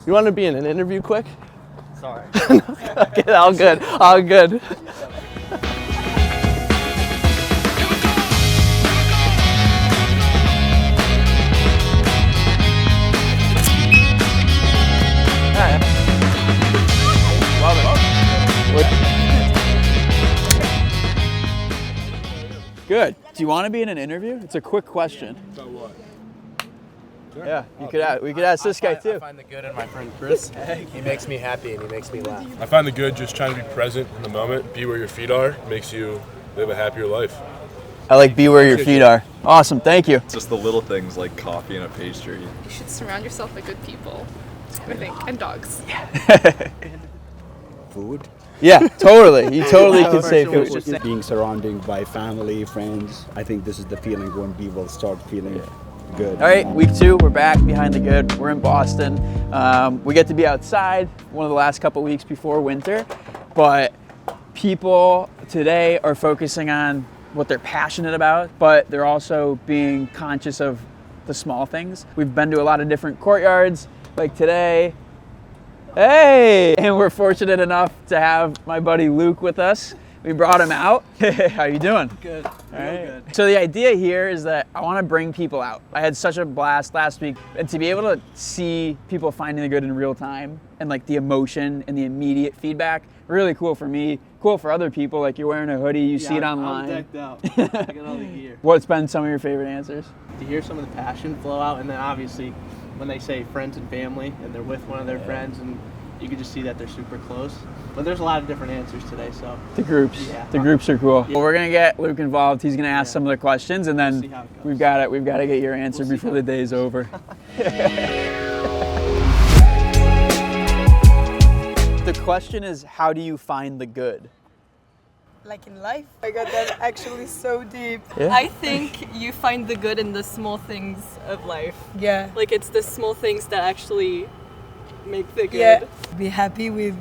You want to be in an interview quick? Sorry. Okay, all good, all good. Love it. Good. Do you want to be in an interview? It's a quick question. About what? Sure. Yeah, we could ask this guy too. I find the good in my friend Chris. He makes me happy and he makes me laugh. I find the good just trying to be present in the moment, be where your feet are, makes you live a happier life. I like be where your feet are. Awesome, thank you. Just the little things like coffee and a pastry. You should surround yourself by good people, I think, and dogs. Food. Yeah, totally. You totally could say food. Just being surrounded by family, friends. I think this is the feeling when people start feeling good. All right, week 2, we're back behind the good. We're in Boston. We get to be outside one of the last couple weeks before winter, but people today are focusing on what they're passionate about, but they're also being conscious of the small things. We've been to a lot of different courtyards, like today. Hey! And we're fortunate enough to have my buddy Luke with us. We brought him out. How you doing? Good. All right. Good. So the idea here is that I want to bring people out. I had such a blast last week, and to be able to see people finding the good in real time and like the emotion and the immediate feedback, really cool for me, cool for other people. Like you're wearing a hoodie, you see it online. I'm decked out. I got all the gear. What's been some of your favorite answers? To hear some of the passion flow out, and then obviously when they say friends and family and they're with one of their friends, and you can just see that they're super close. But there's a lot of different answers today, so. The groups. Yeah. The groups are cool. Well, we're gonna get Luke involved. He's gonna ask some of the questions, and then we've got to get your answer before the day's over. The question is, how do you find the good? Like in life? I got that actually so deep. Yeah. I think you find the good in the small things of life. Yeah. Like it's the small things that actually make the good. Yeah. Be happy with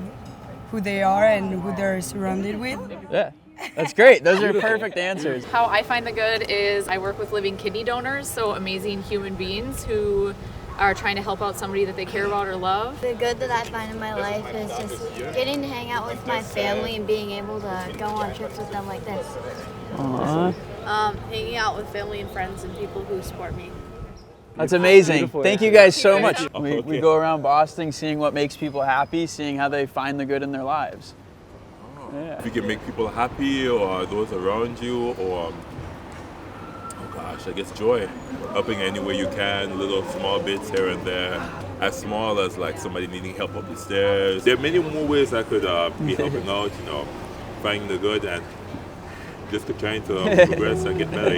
who they are and who they're surrounded with. Yeah, that's great. Those are perfect answers. How I find the good is I work with living kidney donors, so amazing human beings who are trying to help out somebody that they care about or love. The good that I find in my life is just getting to hang out with my family and being able to go on trips with them like this. Aww. Hanging out with family and friends and people who support me. That's amazing. Thank you guys so much. We go around Boston seeing what makes people happy, seeing how they find the good in their lives. Yeah. If you can make people happy or those around you, or I guess joy, helping any way you can, little small bits here and there, as small as like somebody needing help up the stairs. There are many more ways I could be helping out, finding the good and just trying to progress and get better.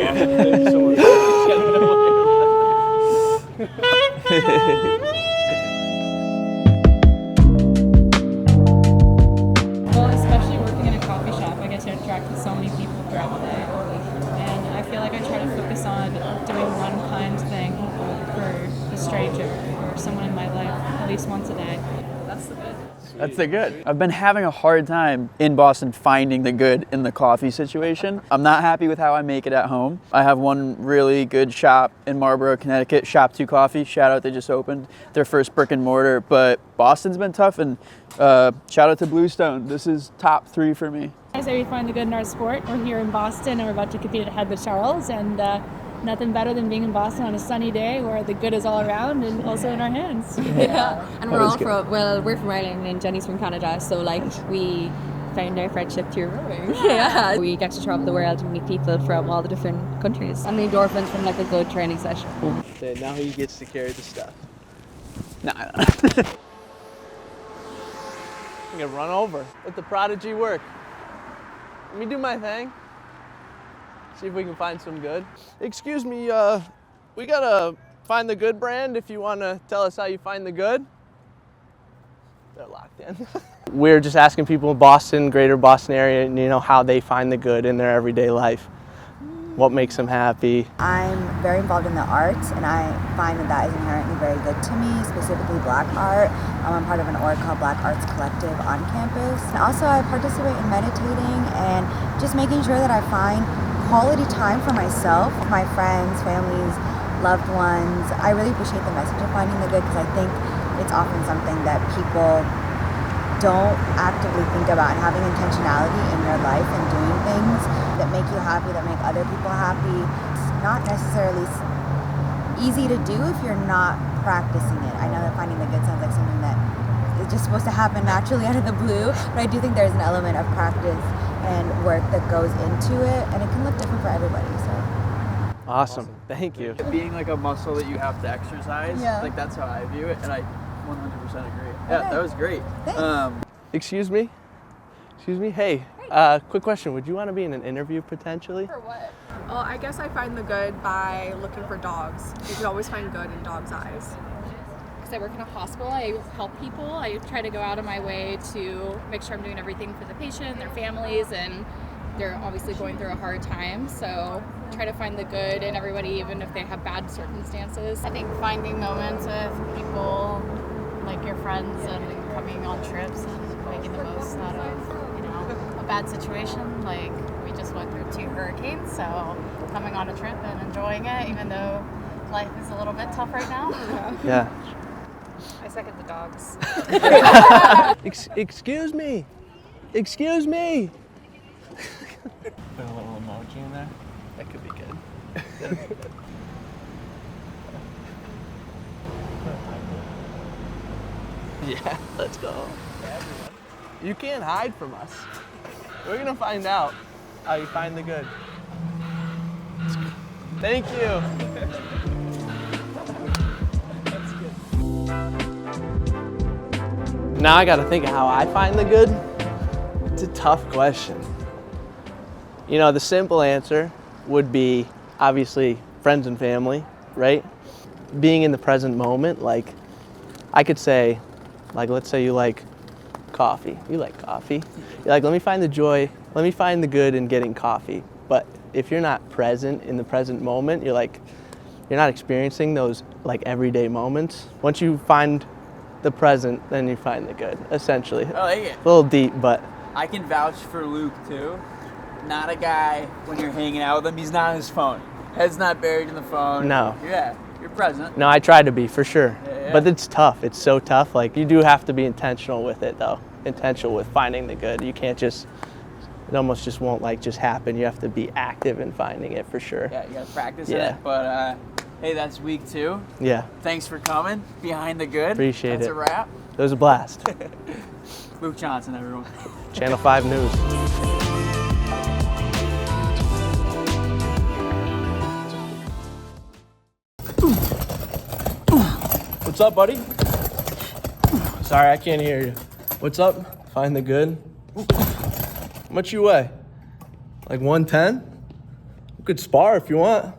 Well, especially working in a coffee shop, I get to interact with so many people throughout the day. And I feel like I try to focus on doing one kind thing for a stranger or someone in my life at least once a day. That's the good. That's the good. I've been having a hard time in Boston finding the good in the coffee situation. I'm not happy with how I make it at home. I have one really good shop in Marlborough, Connecticut, Shop 2 Coffee. Shout out, they just opened their first brick and mortar, but Boston's been tough, and shout out to Bluestone. This is top 3 for me. I say we find the good in our sport. We're here in Boston and we're about to compete at Head with Charles, and nothing better than being in Boston on a sunny day where the good is all around and also in our hands. Yeah, and we're from Ireland and Jenny's from Canada, so like we found our friendship through rowing. Yeah, we get to travel the world and meet people from all the different countries, and the endorphins from like a good training session. Now he gets to carry the stuff. Nah. I'm gonna run over. Let the prodigy work. Let me do my thing. See if we can find some good. Excuse me, we got a Find the Good brand if you want to tell us how you find the good. They're locked in. We're just asking people in Boston, greater Boston area, how they find the good in their everyday life. What makes them happy? I'm very involved in the arts, and I find that is inherently very good to me, specifically Black art. I'm part of an org called Black Arts Collective on campus. And also I participate in meditating and just making sure that I find quality time for myself, my friends, families, loved ones. I really appreciate the message of finding the good, because I think it's often something that people don't actively think about, and having intentionality in your life and doing things that make you happy, that make other people happy, it's not necessarily easy to do if you're not practicing it. I know that finding the good sounds like something that is just supposed to happen naturally out of the blue, but I do think there's an element of practice and work that goes into it, and it can look different for everybody. So Awesome. Thank you. Being like a muscle that you have to exercise, like that's how I view it, and I 100% agree. Yeah, that was great. Excuse me? Excuse me? Hey, quick question. Would you want to be in an interview potentially? For what? Well, I guess I find the good by looking for dogs. You can always find good in dogs' eyes. Because I work in a hospital, I help people. I try to go out of my way to make sure I'm doing everything for the patient, their families, and they're obviously going through a hard time. So try to find the good in everybody, even if they have bad circumstances. I think finding moments with people like your friends and coming on trips and making the most out of, you know, a bad situation. Like we just went through 2 hurricanes, so coming on a trip and enjoying it, even though life is a little bit tough right now. Yeah. I second the dogs. Excuse me. Excuse me. Put a little emoji in there. That could be good. Yeah, let's go. You can't hide from us. We're gonna find out how you find the good. Thank you. Now I gotta think of how I find the good. It's a tough question. You know, the simple answer would be obviously friends and family, right? Being in the present moment, like I could say, like let's say you like coffee. You like coffee. You're like, let me find the joy, let me find the good in getting coffee. But if you're not present in the present moment, you're not experiencing those like everyday moments. Once you find the present, then you find the good, essentially. I like it. A little deep, but. I can vouch for Luke too. Not a guy, when you're hanging out with him, he's not on his phone. Head's not buried in the phone. No. Yeah, you're present. No, I try to be, for sure. Yeah. But it's tough. It's so tough. Like, you do have to be intentional with it, though. Intentional with finding the good. You can't just, it almost just won't, like, just happen. You have to be active in finding it, for sure. Yeah, you gotta practice it. But, hey, that's week 2. Yeah. Thanks for coming. Behind the Good. Appreciate That's it. a wrap. It was a blast. Luke Johnson, everyone. Channel 5 News. What's up, buddy? Sorry, I can't hear you. What's up? Find the good. How much you weigh? Like 110? We could spar if you want.